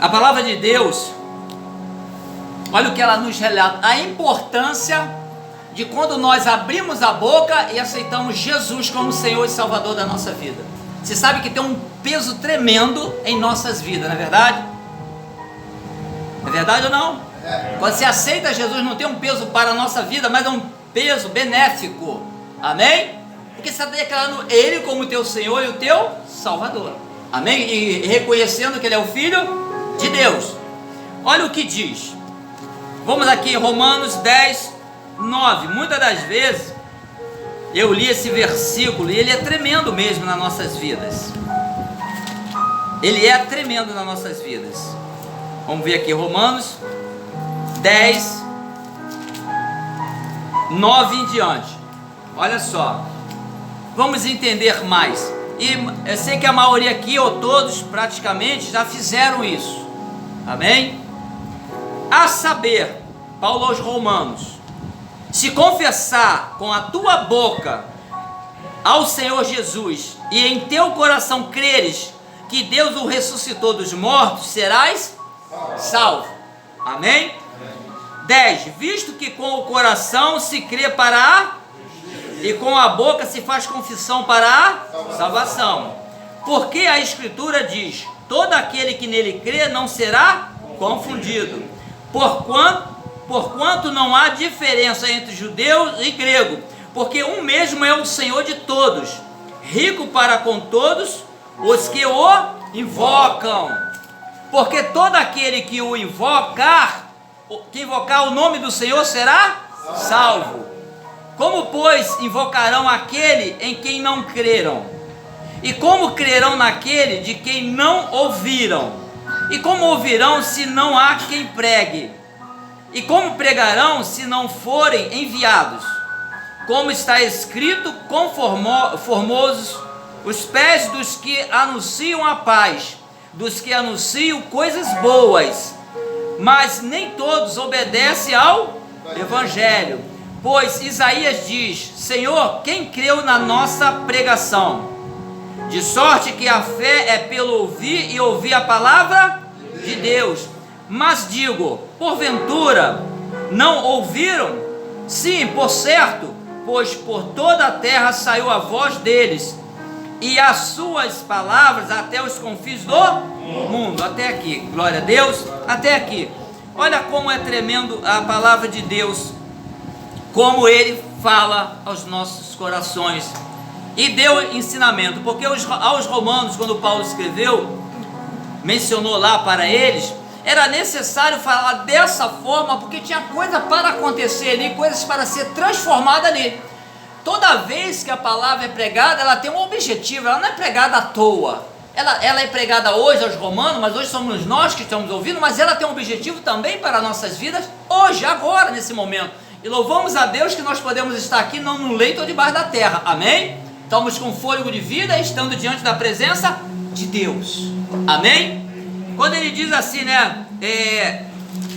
A palavra de Deus, olha o que ela nos relata, a importância de quando nós abrimos a boca e aceitamos Jesus como Senhor e Salvador da nossa vida. Você sabe que tem um peso tremendo em nossas vidas, não é verdade? É verdade ou não? Quando você aceita Jesus, não tem um peso para a nossa vida, mas é um peso benéfico. Amém? Porque você está declarando Ele como teu Senhor e o teu Salvador. Amém? E reconhecendo que Ele é o Filho de Deus. Olha o que diz. Vamos aqui em Romanos 10, 9. Muitas das vezes eu li esse versículo e ele é tremendo mesmo nas nossas vidas. Ele é tremendo nas nossas vidas. Vamos ver aqui Romanos 10, 9 em diante. Olha só. Vamos entender mais. E eu sei que a maioria aqui, ou todos praticamente, já fizeram isso. Amém? A saber, Paulo aos Romanos, se confessar com a tua boca ao Senhor Jesus e em teu coração creres que Deus o ressuscitou dos mortos, serás salvo. Amém? 10. Visto que com o coração se crê para a e com a boca se faz confissão para a salvação. Porque a Escritura diz: todo aquele que nele crê não será confundido. Porquanto não há diferença entre judeu e grego, porque um mesmo é o Senhor de todos, rico para com todos os que o invocam. Porque todo aquele que o invocar o nome do Senhor será salvo. Como, pois, invocarão aquele em quem não creram? E como crerão naquele de quem não ouviram? E como ouvirão se não há quem pregue? E como pregarão se não forem enviados? Como está escrito, formosos os pés dos que anunciam a paz, dos que anunciam coisas boas, mas nem todos obedecem ao Evangelho. Pois Isaías diz: Senhor, quem creu na nossa pregação? De sorte que a fé é pelo ouvir e ouvir a palavra de Deus. Mas digo, porventura, não ouviram? Sim, por certo, pois por toda a terra saiu a voz deles, e as suas palavras até os confins do mundo. Até aqui, glória a Deus, até aqui. Olha como é tremendo a palavra de Deus, como Ele fala aos nossos corações e deu ensinamento. Porque aos Romanos, quando Paulo escreveu, mencionou lá para eles, era necessário falar dessa forma, porque tinha coisa para acontecer ali, coisas para ser transformada ali. Toda vez que a palavra é pregada, ela tem um objetivo, ela não é pregada à toa. Ela é pregada hoje aos romanos, mas hoje somos nós que estamos ouvindo, mas ela tem um objetivo também para nossas vidas, hoje, agora, nesse momento. E louvamos a Deus que nós podemos estar aqui não no leito ou debaixo da terra, amém? Estamos com fôlego de vida, estando diante da presença de Deus, amém? Quando ele diz assim, né,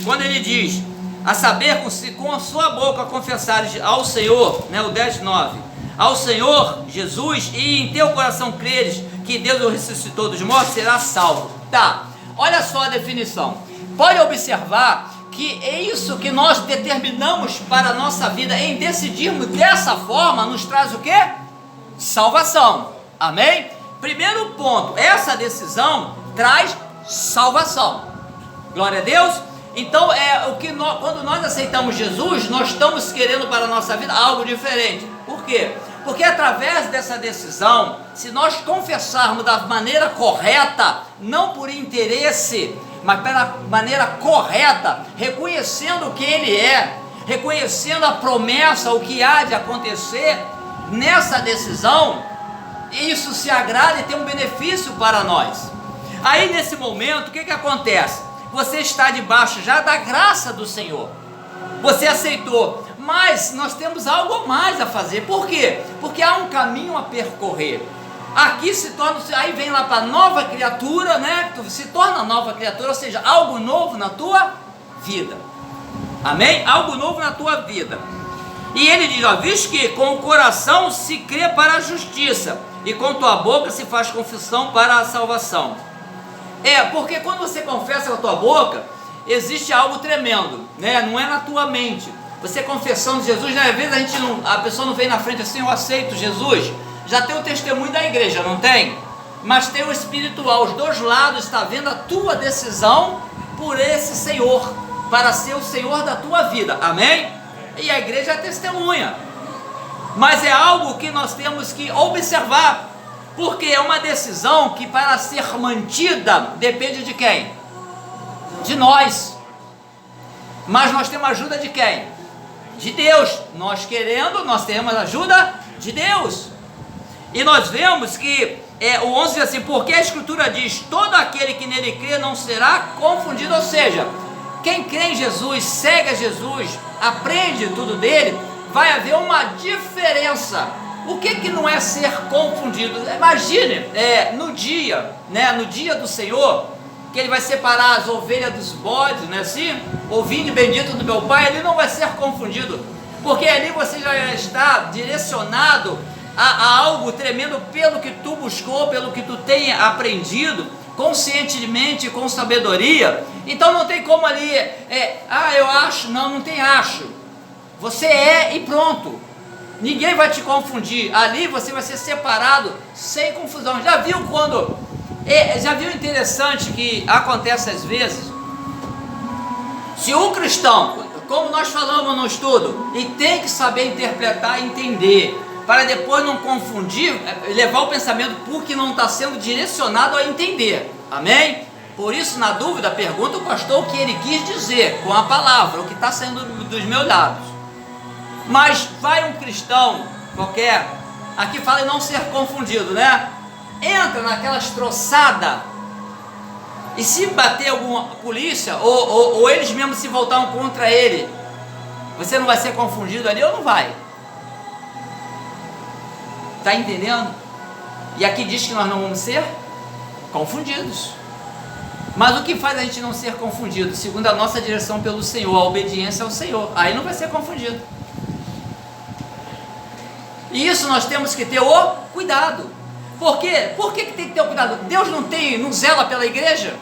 quando ele diz, a saber, com a sua boca confessar ao Senhor, né, o 10:9, ao Senhor Jesus, e em teu coração creres que Deus o ressuscitou dos mortos, será salvo. Tá, olha só a definição. Pode observar que é isso que nós determinamos para a nossa vida, em decidirmos dessa forma, nos traz o quê? Salvação, amém? Primeiro ponto, essa decisão traz salvação, glória a Deus. Então quando nós aceitamos Jesus, nós estamos querendo para a nossa vida algo diferente. Por quê? Porque através dessa decisão, se nós confessarmos da maneira correta, não por interesse, mas pela maneira correta, reconhecendo quem Ele é, reconhecendo a promessa, o que há de acontecer, nessa decisão, isso se agrada e tem um benefício para nós. Aí nesse momento, o que acontece? Você está debaixo já da graça do Senhor, você aceitou, mas nós temos algo mais a fazer. Por quê? Porque há um caminho a percorrer. Aqui se torna, aí vem lá para nova criatura, né? Se torna nova criatura, ou seja, algo novo na tua vida, amém? Algo novo na tua vida. E ele diz, ó, visto que com o coração se crê para a justiça, e com tua boca se faz confissão para a salvação. Porque quando você confessa com a tua boca, existe algo tremendo, né? Não é na tua mente. Você confessando Jesus, né? Às vezes a pessoa não vem na frente assim, eu aceito Jesus. Já tem o testemunho da igreja, não tem? Mas tem o espiritual, os dois lados, está vendo a tua decisão por esse Senhor, para ser o Senhor da tua vida, amém? E a igreja é testemunha, mas é algo que nós temos que observar, porque é uma decisão que para ser mantida, depende de quem? De nós, mas nós temos ajuda de quem? De Deus. Nós querendo, nós temos ajuda de Deus, e nós vemos que o 11 diz assim, porque a Escritura diz, todo aquele que nele crê não será confundido, ou seja, quem crê em Jesus, segue a Jesus, aprende tudo dele, vai haver uma diferença. O que não é ser confundido? Imagine, no dia do Senhor, que ele vai separar as ovelhas dos bodes, não é assim? O vinho bendito do meu Pai, ele não vai ser confundido, porque ali você já está direcionado a algo tremendo pelo que tu buscou, pelo que tu tem aprendido, conscientemente, com sabedoria. Então não tem como ali, eu acho, não tem acho, você e pronto, ninguém vai te confundir, ali você vai ser separado, sem confusão. Já viu interessante que acontece às vezes, se um cristão, como nós falamos no estudo, e tem que saber interpretar e entender, para depois não confundir, levar o pensamento porque não está sendo direcionado a entender, amém? Por isso, na dúvida, pergunta o pastor o que ele quis dizer com a palavra, o que está saindo dos meus lábios. Mas vai um cristão qualquer, aqui fala em não ser confundido, né? Entra naquelas troçadas, e se bater alguma polícia, ou eles mesmos se voltaram contra ele, você não vai ser confundido ali ou não vai? Está entendendo? E aqui diz que nós não vamos ser confundidos. Mas o que faz a gente não ser confundido? Segundo a nossa direção pelo Senhor, a obediência ao Senhor. Aí não vai ser confundido. E isso nós temos que ter o cuidado. Por quê? Por que tem que ter o cuidado? Deus não zela pela igreja?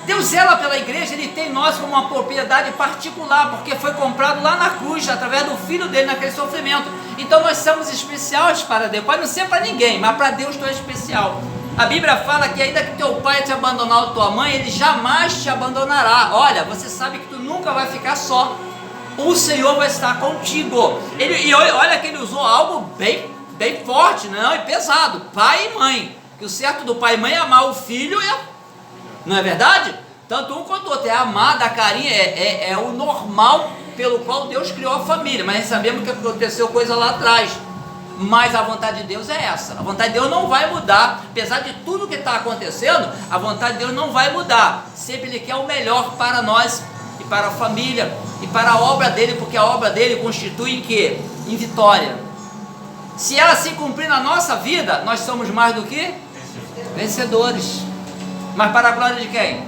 Deus zela pela igreja, Ele tem nós como uma propriedade particular, porque foi comprado lá na cruz, através do Filho dele, naquele sofrimento. Então nós somos especiais para Deus. Pode não ser para ninguém, mas para Deus tu é especial. A Bíblia fala que ainda que teu pai te abandonar ou tua mãe, ele jamais te abandonará. Olha, você sabe que tu nunca vai ficar só. O Senhor vai estar contigo. E olha que ele usou algo bem forte, não? E pesado. Pai e mãe. Que o certo do pai e mãe é amar o filho não é verdade? Tanto um quanto o outro, amar, dar carinho, é o normal pelo qual Deus criou a família, mas sabemos que aconteceu coisa lá atrás, mas a vontade de Deus é essa, a vontade de Deus não vai mudar, apesar de tudo que está acontecendo, a vontade de Deus não vai mudar, sempre Ele quer o melhor para nós, e para a família, e para a obra dEle, porque a obra dEle constitui em quê? Em vitória. Se ela se cumprir na nossa vida, nós somos mais do que vencedores. Mas para a glória de quem?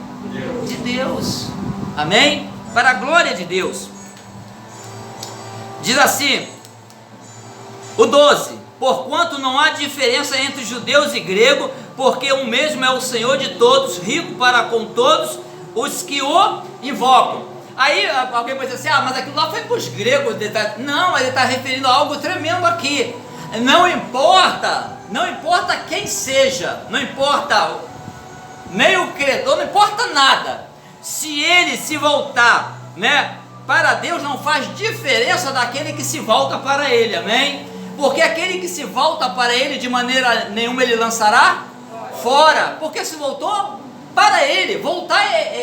De Deus. Amém? Para a glória de Deus. Diz assim, o 12: porquanto não há diferença entre judeus e grego, porque o mesmo é o Senhor de todos, rico para com todos os que o invocam. Aí alguém pode dizer assim, mas aquilo lá foi para os gregos. Não, ele está referindo a algo tremendo aqui. Não importa quem seja, não importa nem o credor, não importa nada, se ele se voltar, né, para Deus, não faz diferença daquele que se volta para Ele, amém? Porque aquele que se volta para Ele, de maneira nenhuma Ele lançará fora, porque se voltou para Ele.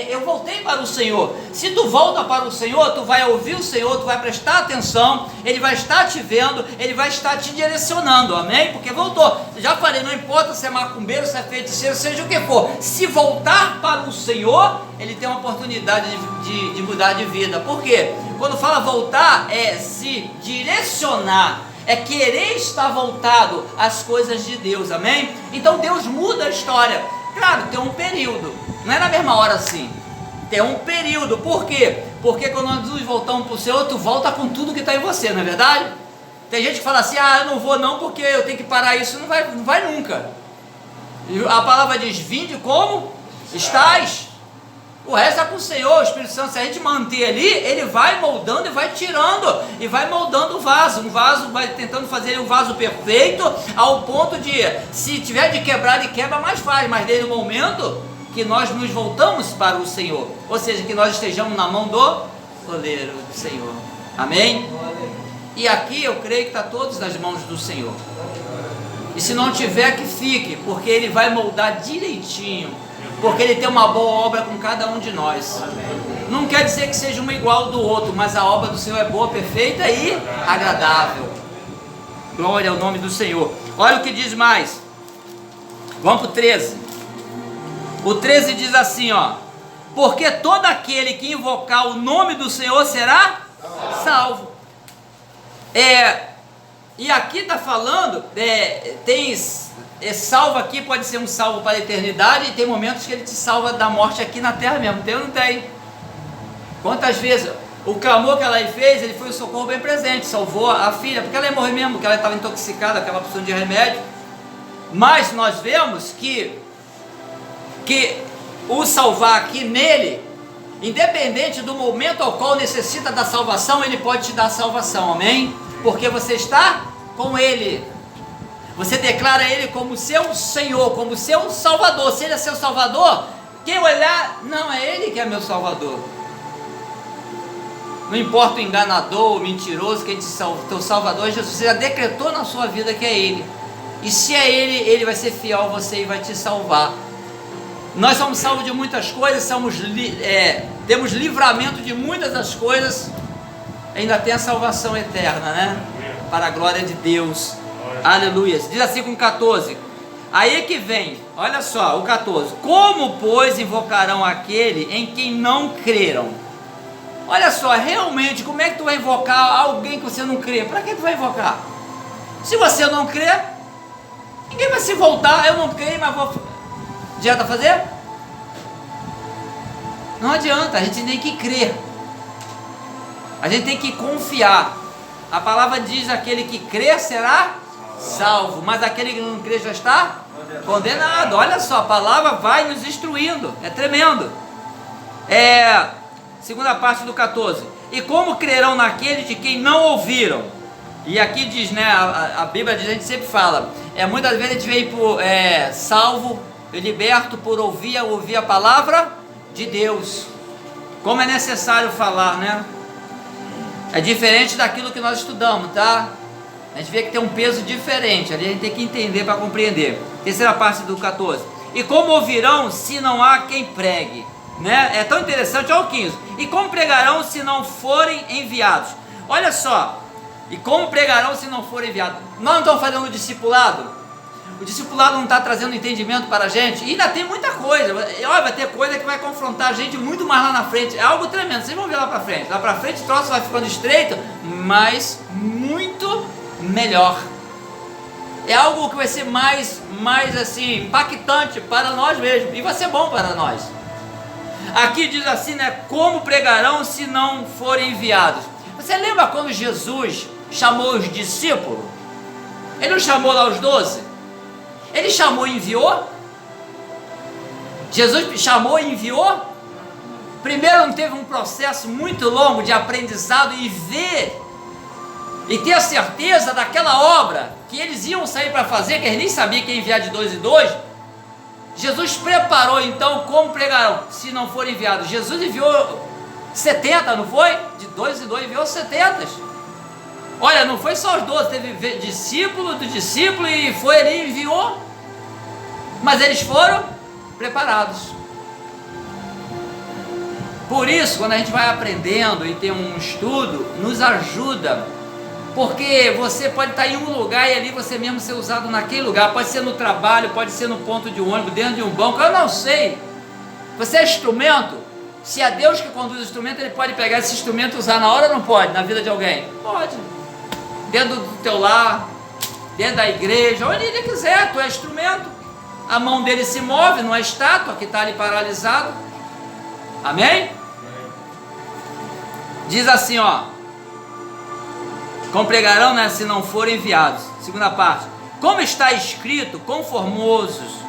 Eu voltei para o Senhor. Se tu volta para o Senhor, tu vai ouvir o Senhor, tu vai prestar atenção, Ele vai estar te vendo, Ele vai estar te direcionando, amém? Porque voltou. Já falei, não importa se é macumbeiro, se é feiticeiro, seja o que for, se voltar para o Senhor, ele tem uma oportunidade de mudar de vida. Por quê? Quando fala voltar, é se direcionar, é querer estar voltado às coisas de Deus, amém? Então Deus muda a história. Claro, tem um período, não é na mesma hora assim, tem um período. Por quê? Porque quando nós nos voltamos para o Senhor, tu volta com tudo que está em você, não é verdade? Tem gente que fala assim, eu não vou não porque eu tenho que parar isso. Não vai nunca. E a palavra diz, vinde como estais. O resto é com o Senhor, o Espírito Santo. Se a gente manter ali, ele vai moldando e vai tirando, e vai moldando o vaso. Um vaso, vai tentando fazer um vaso perfeito, ao ponto de, se tiver de quebrar, ele quebra mais fácil. Mas desde o momento que nós nos voltamos para o Senhor, ou seja, que nós estejamos na mão do oleiro do Senhor. Amém? E aqui eu creio que está todos nas mãos do Senhor. E se não tiver, que fique, porque ele vai moldar direitinho, porque ele tem uma boa obra com cada um de nós. Não quer dizer que seja um igual do outro, mas a obra do Senhor é boa, perfeita e agradável. Glória ao nome do Senhor. Olha o que diz mais. Vamos para o 13. O 13 diz assim, porque todo aquele que invocar o nome do Senhor será salvo. E aqui está falando, salvo aqui pode ser um salvo para a eternidade, e tem momentos que ele te salva da morte aqui na terra mesmo. Tem ou não tem? Quantas vezes o clamor que ela fez, ele foi um socorro bem presente, salvou a filha, porque ela ia morrer mesmo, porque ela estava intoxicada, aquela opção de remédio. Mas nós vemos que o salvar aqui nele, independente do momento ao qual necessita da salvação, ele pode te dar salvação, amém? Porque você está com ele, você declara ele como seu Senhor, como seu Salvador. Se ele é seu Salvador, quem olhar, não, é ele que é meu Salvador. Não importa o enganador, o mentiroso, quem te salva, teu Salvador é Jesus. Você já decretou na sua vida que é ele, e se é ele, ele vai ser fiel a você e vai te salvar. Nós somos salvos de muitas coisas, temos livramento de muitas das coisas, ainda tem a salvação eterna, né? Para a glória de Deus. Aleluia. Diz assim com 14. Aí que vem, olha só, o 14. Como, pois, invocarão aquele em quem não creram? Olha só, realmente, como é que tu vai invocar alguém que você não crê? Para que tu vai invocar? Se você não crê, ninguém vai se voltar. Eu não creio, mas vou... Adianta fazer? Não adianta, a gente tem que crer. A gente tem que confiar. A palavra diz, aquele que crê será salvo, mas aquele que não crê já está condenado. Olha só, a palavra vai nos instruindo, é tremendo. Segunda parte do 14. E como crerão naquele de quem não ouviram? E aqui diz, né, a Bíblia diz, a gente sempre fala, muitas vezes a gente vem por salvo, liberto por ouvir a palavra de Deus. Como é necessário falar, né? É diferente daquilo que nós estudamos, tá? A gente vê que tem um peso diferente, ali a gente tem que entender para compreender. Terceira parte do 14. E como ouvirão se não há quem pregue? Né? É tão interessante, olha o 15. E como pregarão se não forem enviados? Olha só, e como pregarão se não forem enviados? Nós não estamos fazendo o discipulado? O discipulado não está trazendo entendimento para a gente? E ainda tem muita coisa, olha, vai ter coisa que vai confrontar a gente muito mais lá na frente. É algo tremendo, vocês vão ver lá para frente. Lá para frente o troço vai ficando estreito, mas muito melhor. É algo que vai ser mais assim, impactante para nós mesmos, e vai ser bom para nós. Aqui diz assim, né? Como pregarão se não forem enviados? Você lembra quando Jesus chamou os discípulos? Ele não chamou lá os 12? Ele chamou e enviou? Jesus chamou e enviou? Primeiro não teve um processo muito longo de aprendizado e ver e ter a certeza daquela obra que eles iam sair para fazer, que eles nem sabiam que ia enviar de 2 em 2. Jesus preparou então como pregarão se não forem enviados. Jesus enviou 70, não foi? De 2 em 2 enviou 70. Olha, não foi só os 12, teve discípulo do discípulo e foi ali e enviou. Mas eles foram preparados. Por isso, quando a gente vai aprendendo e tem um estudo, nos ajuda. Porque você pode estar em um lugar e ali você mesmo ser usado naquele lugar. Pode ser no trabalho, pode ser no ponto de ônibus, dentro de um banco, eu não sei. Você é instrumento. Se é Deus que conduz o instrumento, Ele pode pegar esse instrumento e usar na hora ou não pode? Na vida de alguém? Pode. Dentro do teu lar, dentro da igreja, onde Ele quiser, tu é instrumento. A mão dele se move, não é estátua que está ali paralisado. Amém? Diz assim, ó. Como pregarão, né, se não forem enviados? Segunda parte. Como está escrito, conformosos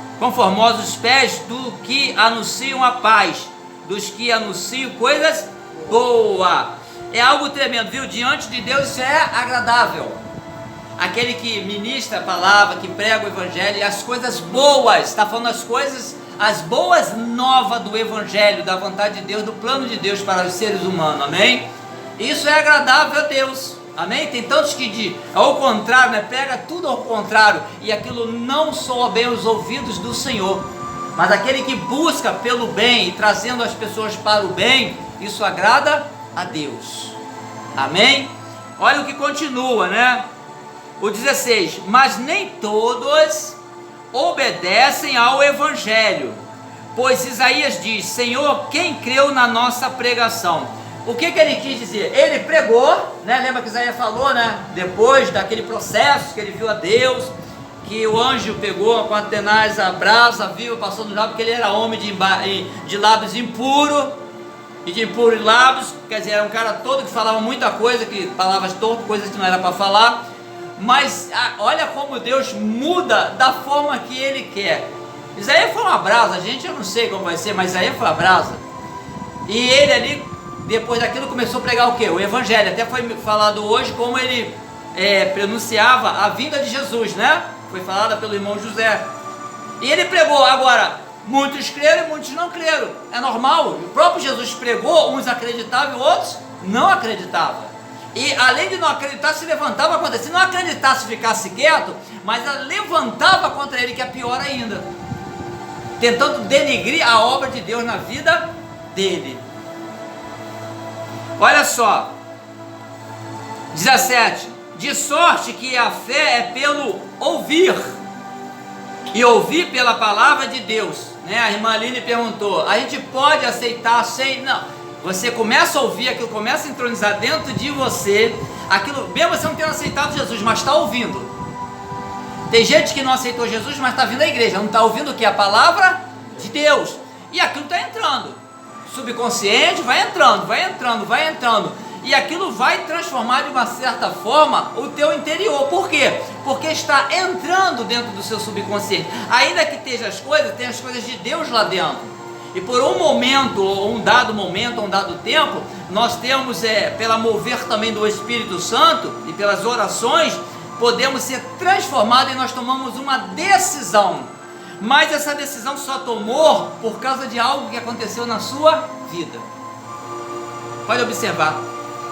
os pés do que anunciam a paz, dos que anunciam coisas boas. É algo tremendo, viu? Diante de Deus isso é agradável. Aquele que ministra a palavra, que prega o evangelho e as coisas boas, está falando as boas novas do evangelho, da vontade de Deus, do plano de Deus para os seres humanos, amém? Isso é agradável a Deus, amém? Tem tantos que ao contrário, né, pega tudo ao contrário, e aquilo não soa bem aos ouvidos do Senhor. Mas aquele que busca pelo bem e trazendo as pessoas para o bem, isso agrada a Deus, amém? Olha o que continua, né? O 16, mas nem todos obedecem ao evangelho, pois Isaías diz, Senhor, quem creu na nossa pregação? O que ele quis dizer? Ele pregou, né? Lembra que Isaías falou, né? Depois daquele processo que ele viu a Deus, que o anjo pegou com Atenaz a brasa viva, passou no lábio, porque ele era homem de lábios impuros, e de impuros lábios, quer dizer, era um cara todo que falava muita coisa, que palavras tortas, coisas que não era para falar. Mas olha como Deus muda da forma que Ele quer. Isaías foi uma brasa, gente, eu não sei como vai ser, mas Isaías foi uma brasa. E ele ali, depois daquilo, começou a pregar o quê? O Evangelho. Até foi falado hoje como ele pronunciava a vinda de Jesus, né? Foi falada pelo irmão José. E ele pregou. Agora, muitos creram e muitos não creram. É normal, o próprio Jesus pregou, uns acreditavam e outros não acreditavam. E além de não acreditar, se levantava contra ele. Se não acreditasse, ficasse quieto, mas levantava contra ele, que é pior ainda, tentando denegrir a obra de Deus na vida dele. Olha só, 17, de sorte que a fé é pelo ouvir, e ouvir pela palavra de Deus, né? A irmã Aline perguntou, a gente pode aceitar sem... Não. Você começa a ouvir, aquilo começa a entronizar dentro de você, aquilo, mesmo você não tendo aceitado Jesus, mas está ouvindo. Tem gente que não aceitou Jesus, mas está vindo à igreja, não está ouvindo o que? A palavra de Deus. E aquilo está entrando. Subconsciente vai entrando. E aquilo vai transformar de uma certa forma o teu interior. Por quê? Porque está entrando dentro do seu subconsciente. Ainda que esteja as coisas, tem as coisas de Deus lá dentro. E por um momento, ou um dado tempo, nós temos, pela mover também do Espírito Santo e pelas orações, podemos ser transformados e nós tomamos uma decisão. Mas essa decisão só tomou por causa de algo que aconteceu na sua vida. Pode observar,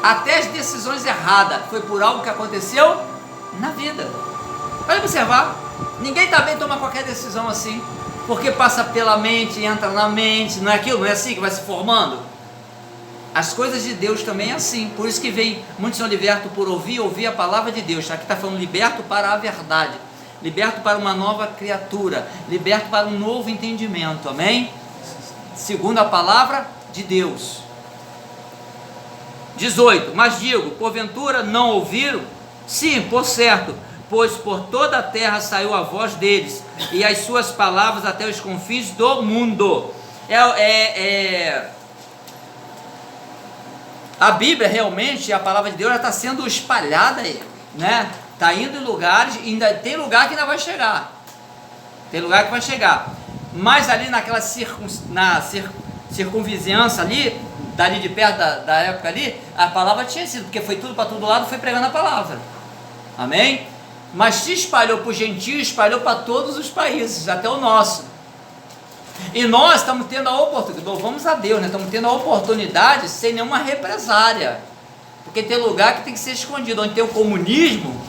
até as decisões erradas foi por algo que aconteceu na vida. Pode observar, ninguém também toma qualquer decisão assim. Porque passa pela mente, entra na mente, não é aquilo, não é assim que vai se formando? As coisas de Deus também é assim, por isso que vem, muitos são libertos por ouvir a palavra de Deus. Aqui está falando liberto para a verdade, liberto para uma nova criatura, liberto para um novo entendimento, amém? Segundo a palavra de Deus. 18, mas digo, porventura não ouviram? Sim, por certo, pois por toda a terra saiu a voz deles, e as suas palavras até os confins do mundo. A Bíblia realmente, a palavra de Deus, está sendo espalhada aí, né? Está indo em lugares, ainda tem lugar que ainda vai chegar. Tem lugar que vai chegar. Mas ali naquela circunvizinhança ali, dali de perto da época ali, a palavra tinha sido, porque foi tudo para todo lado, foi pregando a palavra. Amém? Mas se espalhou para o gentio, espalhou para todos os países, até o nosso. E nós estamos tendo a oportunidade, louvamos a Deus, né? Estamos tendo a oportunidade sem nenhuma represária. Porque tem lugar que tem que ser escondido. Onde tem o comunismo,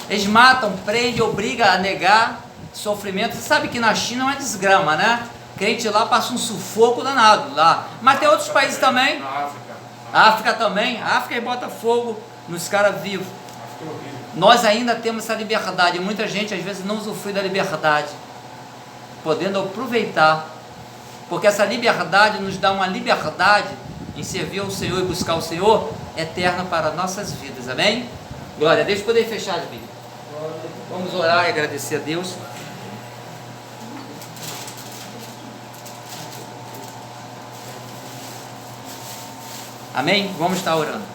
eles matam, prendem, obrigam a negar sofrimento. Você sabe que na China é uma desgrama, né? Crente lá passa um sufoco danado lá. Mas tem outros países também. A África também. A África bota fogo nos caras vivos. Nós ainda temos essa liberdade. Muita gente às vezes não usufrui da liberdade, podendo aproveitar, porque essa liberdade nos dá uma liberdade em servir ao Senhor e buscar o Senhor eterna para nossas vidas, amém? Glória a Deus. Poder fechar as Bíblias. Vamos orar e agradecer a Deus. Amém? Vamos estar orando.